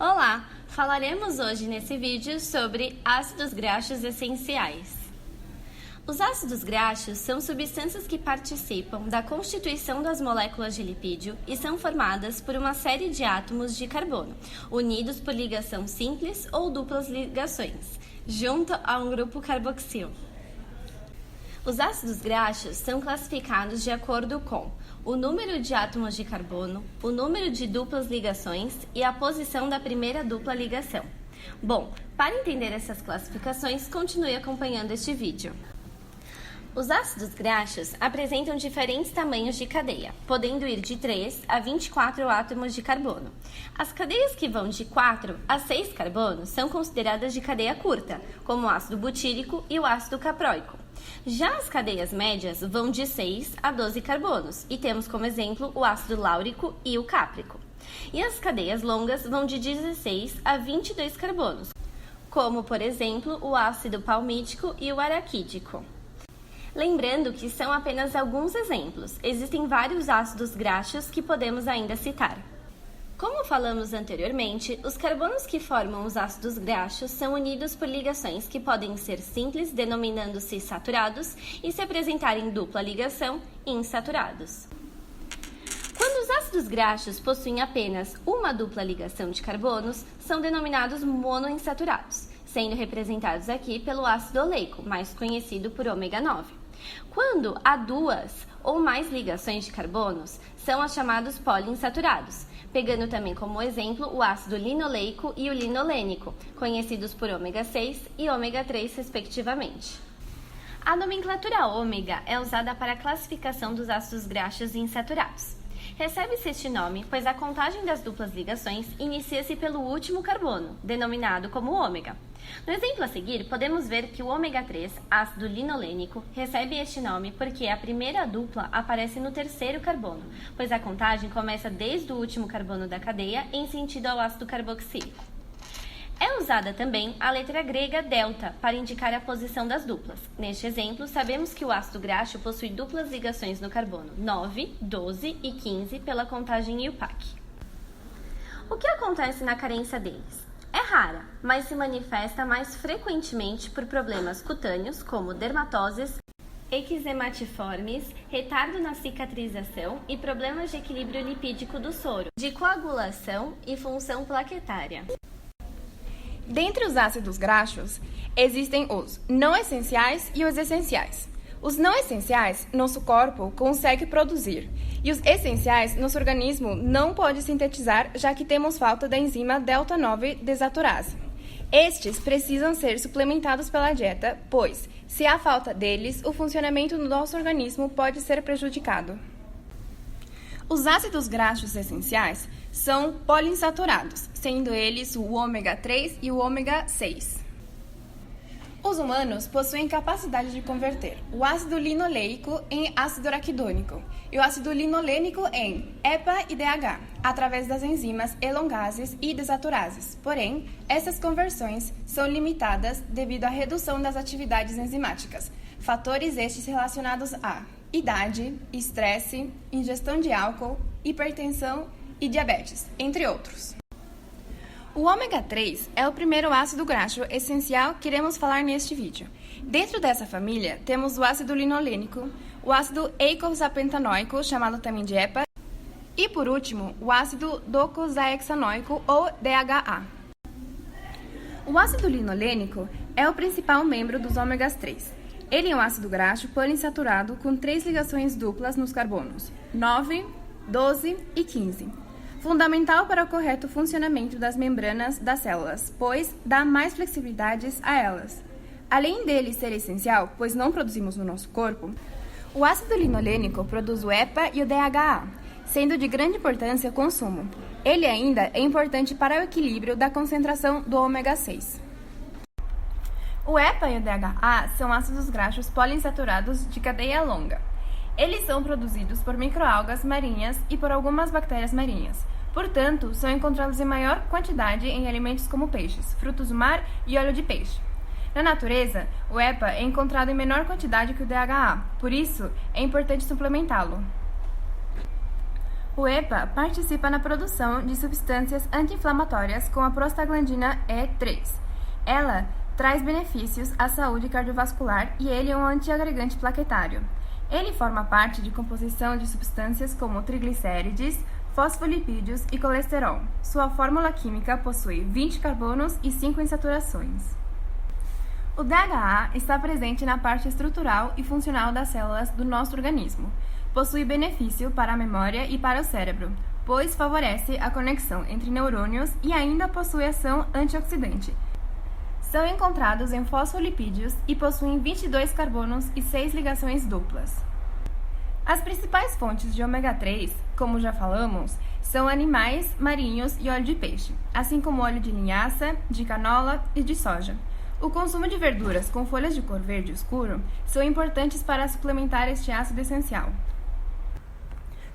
Olá! Falaremos hoje nesse vídeo sobre ácidos graxos essenciais. Os ácidos graxos são substâncias que participam da constituição das moléculas de lipídio e são formadas por uma série de átomos de carbono, unidos por ligação simples ou duplas ligações, junto a um grupo carboxil. Os ácidos graxos são classificados de acordo com o número de átomos de carbono, o número de duplas ligações e a posição da primeira dupla ligação. Bom, para entender essas classificações, continue acompanhando este vídeo. Os ácidos graxos apresentam diferentes tamanhos de cadeia, podendo ir de 3 a 24 átomos de carbono. As cadeias que vão de 4 a 6 carbonos são consideradas de cadeia curta, como o ácido butírico e o ácido caproico. Já as cadeias médias vão de 6 a 12 carbonos, e temos como exemplo o ácido láurico e o cáprico. E as cadeias longas vão de 16 a 22 carbonos, como, por exemplo, o ácido palmítico e o araquídico. Lembrando que são apenas alguns exemplos, existem vários ácidos graxos que podemos ainda citar. Como falamos anteriormente, os carbonos que formam os ácidos graxos são unidos por ligações que podem ser simples, denominando-se saturados, e se apresentarem dupla ligação, insaturados. Quando os ácidos graxos possuem apenas uma dupla ligação de carbonos, são denominados monoinsaturados, sendo representados aqui pelo ácido oleico, mais conhecido por ômega 9. Quando há duas ou mais ligações de carbonos, são os chamados poliinsaturados, pegando também como exemplo o ácido linoleico e o linolênico, conhecidos por ômega 6 e ômega 3, respectivamente. A nomenclatura ômega é usada para a classificação dos ácidos graxos insaturados. Recebe-se este nome, pois a contagem das duplas ligações inicia-se pelo último carbono, denominado como ômega. No exemplo a seguir, podemos ver que o ômega 3, ácido linolênico, recebe este nome porque a primeira dupla aparece no terceiro carbono, pois a contagem começa desde o último carbono da cadeia em sentido ao ácido carboxílico. É usada também a letra grega delta para indicar a posição das duplas. Neste exemplo, sabemos que o ácido graxo possui duplas ligações no carbono 9, 12 e 15 pela contagem IUPAC. O que acontece na carência deles? É rara, mas se manifesta mais frequentemente por problemas cutâneos, como dermatoses, eczematiformes, retardo na cicatrização e problemas de equilíbrio lipídico do soro, de coagulação e função plaquetária. Dentre os ácidos graxos, existem os não essenciais e os essenciais. Os não essenciais, nosso corpo consegue produzir, e os essenciais, nosso organismo não pode sintetizar, já que temos falta da enzima delta-9 desaturase. Estes precisam ser suplementados pela dieta, pois, se há falta deles, o funcionamento do nosso organismo pode ser prejudicado. Os ácidos graxos essenciais são poliinsaturados, sendo eles o ômega 3 e o ômega 6. Os humanos possuem capacidade de converter o ácido linoleico em ácido araquidônico e o ácido linolênico em EPA e DH, através das enzimas elongases e desaturases. Porém, essas conversões são limitadas devido à redução das atividades enzimáticas, fatores estes relacionados a idade, estresse, ingestão de álcool, hipertensão e diabetes, entre outros. O ômega 3 é o primeiro ácido graxo essencial que iremos falar neste vídeo. Dentro dessa família, temos o ácido linolênico, o ácido eicosapentanoico, chamado também de EPA, e, por último, o ácido docosahexanoico, ou DHA. O ácido linolênico é o principal membro dos ômegas 3. Ele é um ácido graxo poliinsaturado com 3 ligações duplas nos carbonos 9, 12 e 15. Fundamental para o correto funcionamento das membranas das células, pois dá mais flexibilidades a elas. Além dele ser essencial, pois não produzimos no nosso corpo, o ácido linolênico produz o EPA e o DHA, sendo de grande importância o consumo. Ele ainda é importante para o equilíbrio da concentração do ômega 6. O EPA e o DHA são ácidos graxos poliinsaturados de cadeia longa. Eles são produzidos por microalgas marinhas e por algumas bactérias marinhas. Portanto, são encontrados em maior quantidade em alimentos como peixes, frutos do mar e óleo de peixe. Na natureza, o EPA é encontrado em menor quantidade que o DHA, por isso é importante suplementá-lo. O EPA participa na produção de substâncias anti-inflamatórias como a prostaglandina E3. Ela traz benefícios à saúde cardiovascular e ele é um antiagregante plaquetário. Ele forma parte de composição de substâncias como triglicérides, fosfolipídios e colesterol. Sua fórmula química possui 20 carbonos e 5 insaturações. O DHA está presente na parte estrutural e funcional das células do nosso organismo. Possui benefício para a memória e para o cérebro, pois favorece a conexão entre neurônios e ainda possui ação antioxidante. São encontrados em fosfolipídios e possuem 22 carbonos e 6 ligações duplas. As principais fontes de ômega 3, como já falamos, são animais, marinhos e óleo de peixe, assim como óleo de linhaça, de canola e de soja. O consumo de verduras com folhas de cor verde escuro são importantes para suplementar este ácido essencial.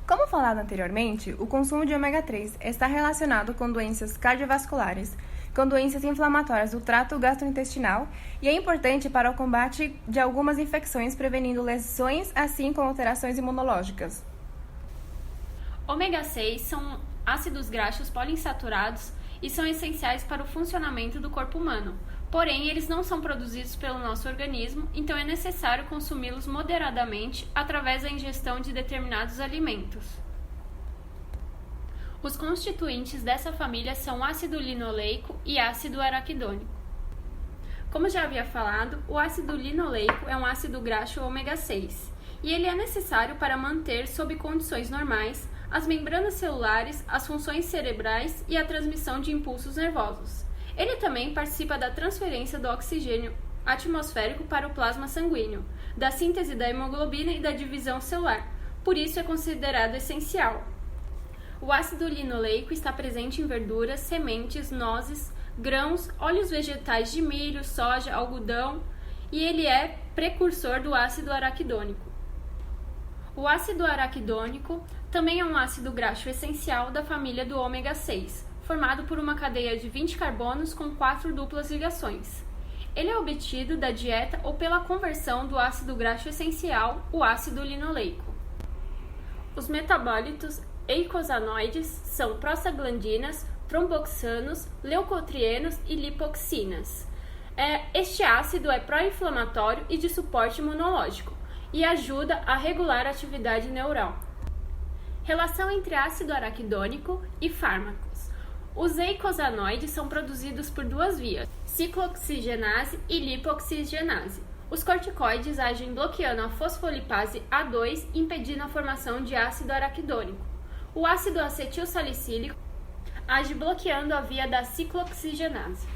Como falado anteriormente, o consumo de ômega 3 está relacionado com doenças cardiovasculares, com doenças inflamatórias do trato gastrointestinal e é importante para o combate de algumas infecções, prevenindo lesões, assim como alterações imunológicas. Ômega 6 são ácidos graxos poliinsaturados e são essenciais para o funcionamento do corpo humano. Porém, eles não são produzidos pelo nosso organismo, então é necessário consumi-los moderadamente através da ingestão de determinados alimentos. Os constituintes dessa família são ácido linoleico e ácido araquidônico. Como já havia falado, o ácido linoleico é um ácido graxo ômega 6 e ele é necessário para manter, sob condições normais, as membranas celulares, as funções cerebrais e a transmissão de impulsos nervosos. Ele também participa da transferência do oxigênio atmosférico para o plasma sanguíneo, da síntese da hemoglobina e da divisão celular, por isso é considerado essencial. O ácido linoleico está presente em verduras, sementes, nozes, grãos, óleos vegetais de milho, soja, algodão e ele é precursor do ácido araquidônico. O ácido araquidônico também é um ácido graxo essencial da família do ômega 6, formado por uma cadeia de 20 carbonos com 4 duplas ligações. Ele é obtido da dieta ou pela conversão do ácido graxo essencial, o ácido linoleico. Os metabólitos eicosanoides são prostaglandinas, tromboxanos, leucotrienos e lipoxinas. Este ácido é pró-inflamatório e de suporte imunológico e ajuda a regular a atividade neural. Relação entre ácido araquidônico e fármacos. Os eicosanoides são produzidos por duas vias, ciclooxigenase e lipoxigenase. Os corticoides agem bloqueando a fosfolipase A2, impedindo a formação de ácido araquidônico. O ácido acetilsalicílico age bloqueando a via da ciclooxigenase.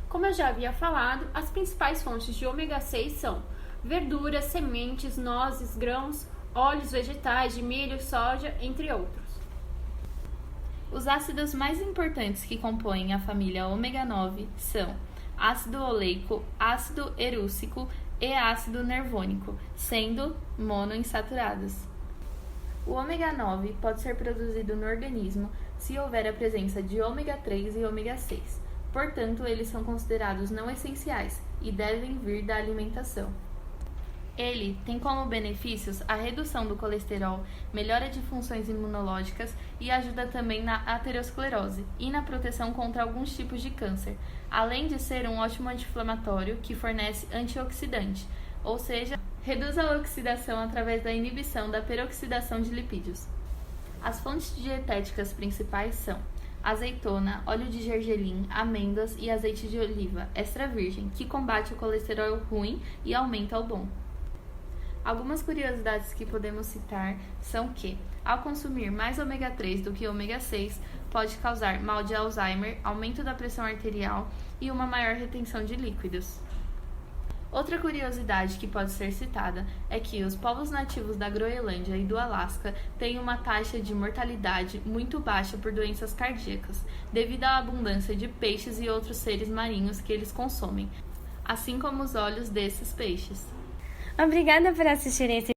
Como eu já havia falado, as principais fontes de ômega 6 são verduras, sementes, nozes, grãos, óleos vegetais de milho, soja, entre outros. Os ácidos mais importantes que compõem a família ômega 9 são ácido oleico, ácido erúcico e ácido nervônico, sendo monoinsaturados. O ômega 9 pode ser produzido no organismo se houver a presença de ômega 3 e ômega 6. Portanto, eles são considerados não essenciais e devem vir da alimentação. Ele tem como benefícios a redução do colesterol, melhora de funções imunológicas e ajuda também na aterosclerose e na proteção contra alguns tipos de câncer, além de ser um ótimo anti-inflamatório que fornece antioxidante, ou seja, reduz a oxidação através da inibição da peroxidação de lipídios. As fontes dietéticas principais são azeitona, óleo de gergelim, amêndoas e azeite de oliva extra virgem, que combate o colesterol ruim e aumenta o bom. Algumas curiosidades que podemos citar são que, ao consumir mais ômega 3 do que ômega 6, pode causar mal de Alzheimer, aumento da pressão arterial e uma maior retenção de líquidos. Outra curiosidade que pode ser citada é que os povos nativos da Groenlândia e do Alasca têm uma taxa de mortalidade muito baixa por doenças cardíacas, devido à abundância de peixes e outros seres marinhos que eles consomem, assim como os olhos desses peixes. Obrigada por assistirem esse